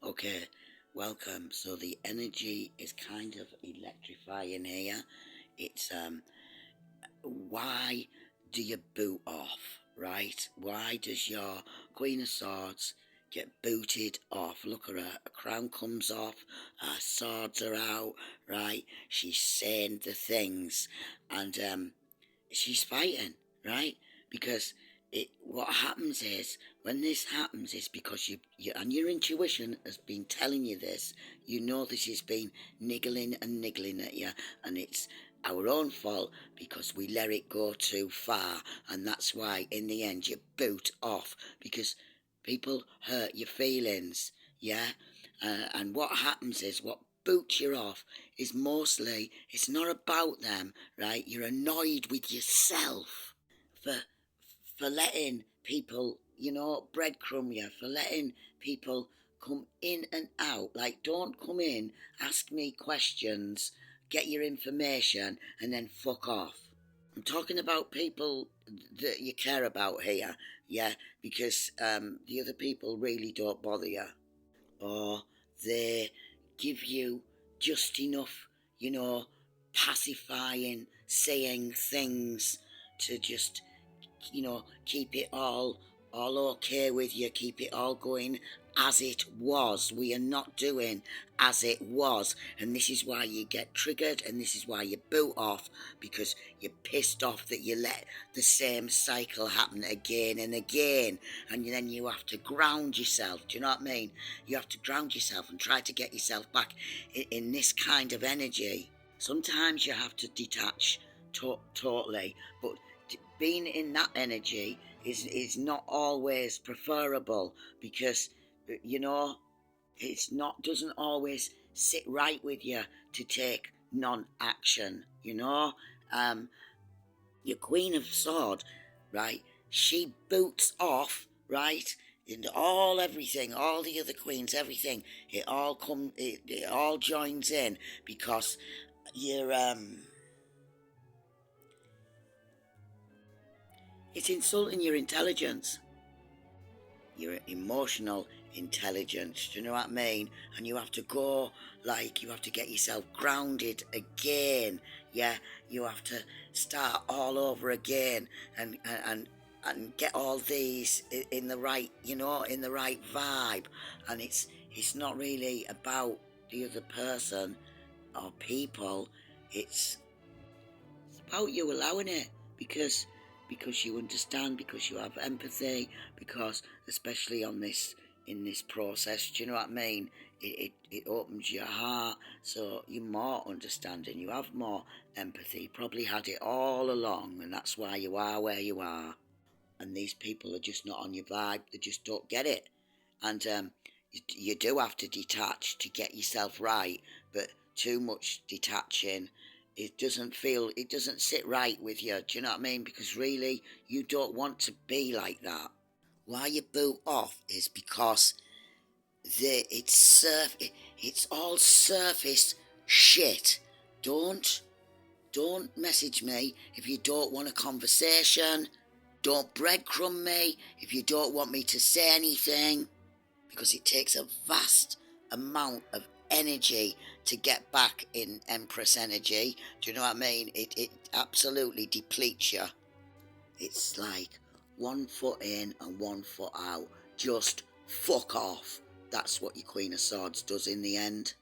Okay, welcome. So the energy is kind of electrifying here. It's why do you boot off, right? Why does your Queen of Swords get booted off? Look at her, her crown comes off, her swords are out, right? She's saying the things, and she's fighting, right? Because what happens is when this happens is because you and your intuition has been telling you this. You know this has been niggling and niggling at you, and it's our own fault because we let it go too far, and that's why in the end you boot off because people hurt your feelings, yeah. And what happens is what boots you off is mostly it's not about them, right? You're annoyed with yourself for letting people, breadcrumb you, for letting people come in and out. Like, don't come in, ask me questions, get your information, and then fuck off. I'm talking about people that you care about here, yeah, because the other people really don't bother you, or they give you just enough, you know, pacifying, saying things to just keep it all okay with you, keep it all going as it was. We are not doing as it was, and this is why you get triggered, and this is why you boot off, because you're pissed off that you let the same cycle happen again and again, and then you have to ground yourself. Do you know what I mean? You have to ground yourself and try to get yourself back in this kind of energy. Sometimes you have to detach totally, but being in that energy is not always preferable because you know it's not doesn't always sit right with you to take non-action. Um your Queen of Sword, right, she boots off, right, and all everything, all the other queens, everything, it all joins in because you're it's insulting your intelligence, your emotional intelligence. Do you know what I mean? And you have to go, like, you have to get yourself grounded again. Yeah, you have to start all over again and get all these in the right, in the right vibe. And it's not really about the other person or people. It's about you allowing it because you understand, because you have empathy, because especially on this in this process, do you know what I mean? It opens your heart, so you're more understanding, you have more empathy, you probably had it all along, and that's why you are where you are. And these people are just not on your vibe, they just don't get it. And you do have to detach to get yourself right, but too much detaching, it doesn't sit right with you. Do you know what I mean? Because really, you don't want to be like that. Why you boot off is because it's all surface shit. Don't don't message me if you don't want a conversation. Don't breadcrumb me if you don't want me to say anything, because it takes a vast amount of energy to get back in Empress energy. Do you know what I mean? It absolutely depletes you. It's like 1 foot in and 1 foot out. Just fuck off. That's what your Queen of Swords does in the end.